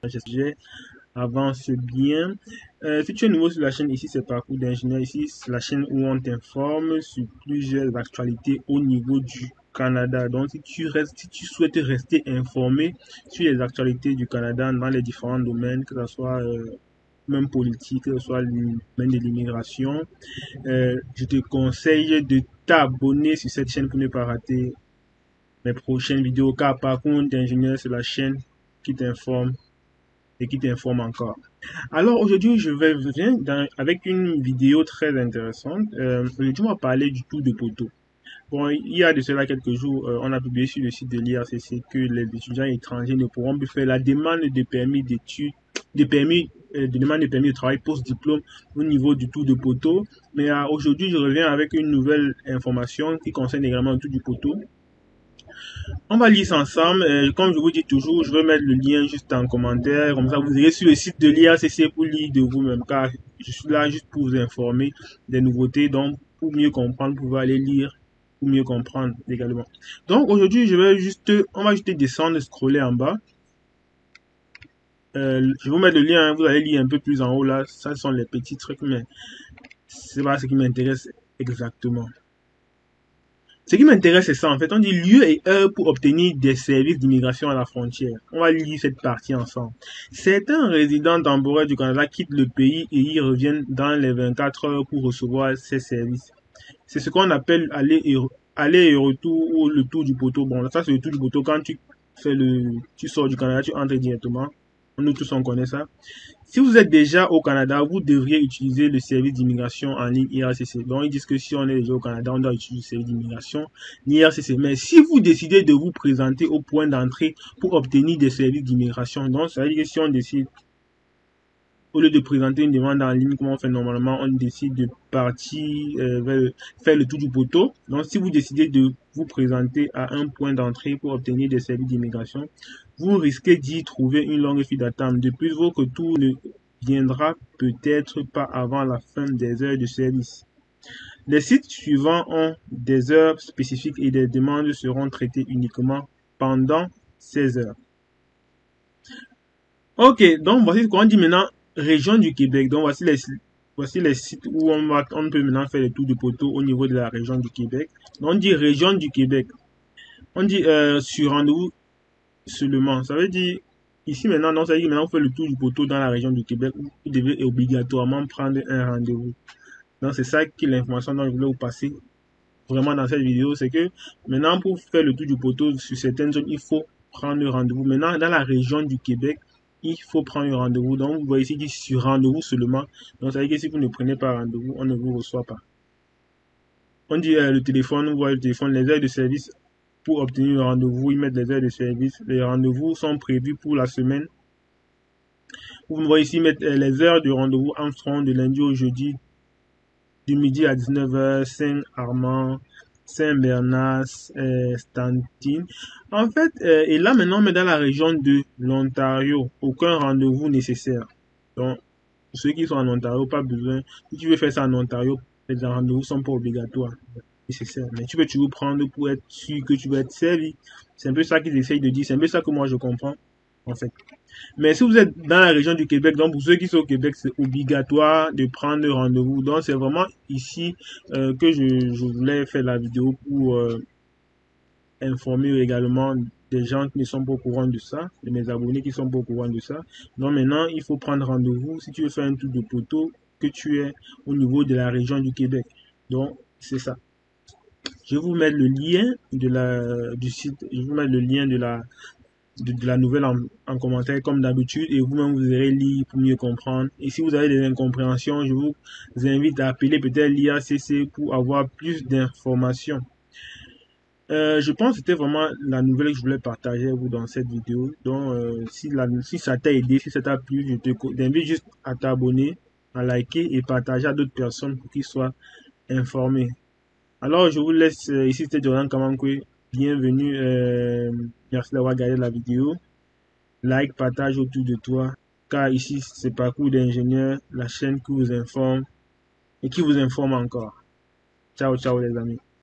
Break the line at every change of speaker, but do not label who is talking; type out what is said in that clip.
ce sujet avance bien. Si tu es nouveau sur la chaîne, ici c'est Parcours d'ingénieur. Ici c'est la chaîne où on t'informe sur plusieurs actualités au niveau du Canada. Donc si tu souhaites rester informé sur les actualités du Canada dans les différents domaines, que ce soit même politique, que ce soit le domaine de l'immigration, je te conseille de t'abonner sur cette chaîne pour ne pas rater mes prochaines vidéos, car Parcours d'ingénieur, c'est la chaîne qui t'informe et qui t'informe encore. Alors aujourd'hui, je viens avec une vidéo très intéressante. Aujourd'hui, on va parler du tour de poteau. Bon, il y a de cela quelques jours, on a publié sur le site de l'IRCC que les étudiants étrangers ne pourront plus faire la demande de permis d'études, demande de permis de travail post-diplôme au niveau du tour de poteau. Mais aujourd'hui, je reviens avec une nouvelle information qui concerne également le tour du poteau. On va lire ça ensemble. Comme je vous dis toujours, je vais mettre le lien juste en commentaire. Comme ça, vous irez sur le site de l'IRCC pour lire de vous-même. Car je suis là juste pour vous informer des nouveautés. Donc, pour mieux comprendre, vous pouvez aller lire pour mieux comprendre également. Donc, aujourd'hui, on va juste descendre, scroller en bas. Je vais vous mettre le lien. Vous allez lire un peu plus en haut là. Ça, ce sont les petits trucs, mais c'est pas ce qui m'intéresse exactement. Ce qui m'intéresse, c'est ça. En fait, on dit lieu et heure pour obtenir des services d'immigration à la frontière. On va lire cette partie ensemble. Certains résidents temporaires du Canada quittent le pays et y reviennent dans les 24 heures pour recevoir ces services. C'est ce qu'on appelle aller et retour ou le tour du poteau. Bon, ça, c'est le tour du poteau. Quand tu sors du Canada, tu entres directement. Nous tous, on connaît ça. Si vous êtes déjà au Canada, vous devriez utiliser le service d'immigration en ligne IRCC. Donc, ils disent que si on est déjà au Canada, on doit utiliser le service d'immigration IRCC. Mais si vous décidez de vous présenter au point d'entrée pour obtenir des services d'immigration, donc ça veut dire que si on décide, au lieu de présenter une demande en ligne, comme on fait normalement, on décide de partir faire le tour du poteau. Donc, si vous décidez de vous présenter à un point d'entrée pour obtenir des services d'immigration, vous risquez d'y trouver une longue file d'attente. De plus, votre tour ne viendra peut-être pas avant la fin des heures de service. Les sites suivants ont des heures spécifiques et les demandes seront traitées uniquement pendant ces heures. Ok, donc voici ce qu'on dit maintenant. Région du Québec. Donc voici les sites où on peut maintenant faire le tour du poteau au niveau de la région du Québec. Donc on dit région du Québec. On dit sur rendez-vous seulement. Ça veut dire ici maintenant, non, ça veut dire maintenant on fait le tour du poteau dans la région du Québec où vous devez obligatoirement prendre un rendez-vous. Donc c'est ça qui est l'information dont je voulais vous passer vraiment dans cette vidéo, c'est que maintenant pour faire le tour du poteau sur certaines zones, il faut prendre un rendez-vous. Maintenant dans la région du Québec, il faut prendre un rendez-vous. Donc, vous voyez ici, dit sur rendez-vous seulement. Donc, ça veut dire que si vous ne prenez pas rendez-vous, on ne vous reçoit pas. On dit le téléphone, vous voyez le téléphone, les heures de service pour obtenir un rendez-vous, ils mettent les heures de service. Les rendez-vous sont prévus pour la semaine. Vous voyez ici, mettre les heures de rendez-vous Armstrong de lundi au jeudi, du midi à 19h, Saint-Armand, Saint-Bernard, Stantine. En fait, et là maintenant, mais dans la région de l'Ontario, aucun rendez-vous nécessaire. Donc, pour ceux qui sont en Ontario, pas besoin. Si tu veux faire ça en Ontario, les rendez-vous sont pas obligatoires, nécessaires. Mais tu peux toujours prendre pour être sûr que tu vas être servi. C'est un peu ça qu'ils essayent de dire. C'est un peu ça que moi je comprends, en fait. Mais si vous êtes dans la région du Québec, donc pour ceux qui sont au Québec, c'est obligatoire de prendre rendez-vous. Donc c'est vraiment ici que je voulais faire la vidéo pour informer également des gens qui ne sont pas au courant de ça, de mes abonnés qui sont pas au courant de ça. Donc maintenant, il faut prendre rendez-vous si tu veux faire un tour de poteau, que tu es au niveau de la région du Québec. Donc c'est ça. Je vais vous mettre le lien du site, je vais vous mettre le lien de la nouvelle en commentaire comme d'habitude et vous-même vous irez lire pour mieux comprendre. Et si vous avez des incompréhensions, je vous invite à appeler peut-être l'IRCC pour avoir plus d'informations. Je pense que c'était vraiment la nouvelle que je voulais partager avec vous dans cette vidéo. Donc si ça t'a aidé, si ça t'a plu, je t'invite juste à t'abonner, à liker et partager à d'autres personnes pour qu'ils soient informés. Alors je vous laisse ici, c'était Jordan Kamankwe. Bienvenue, merci d'avoir regardé la vidéo. Like, partage autour de toi, car ici c'est Parcours d'ingénieur, la chaîne qui vous informe et qui vous informe encore. Ciao, ciao les amis.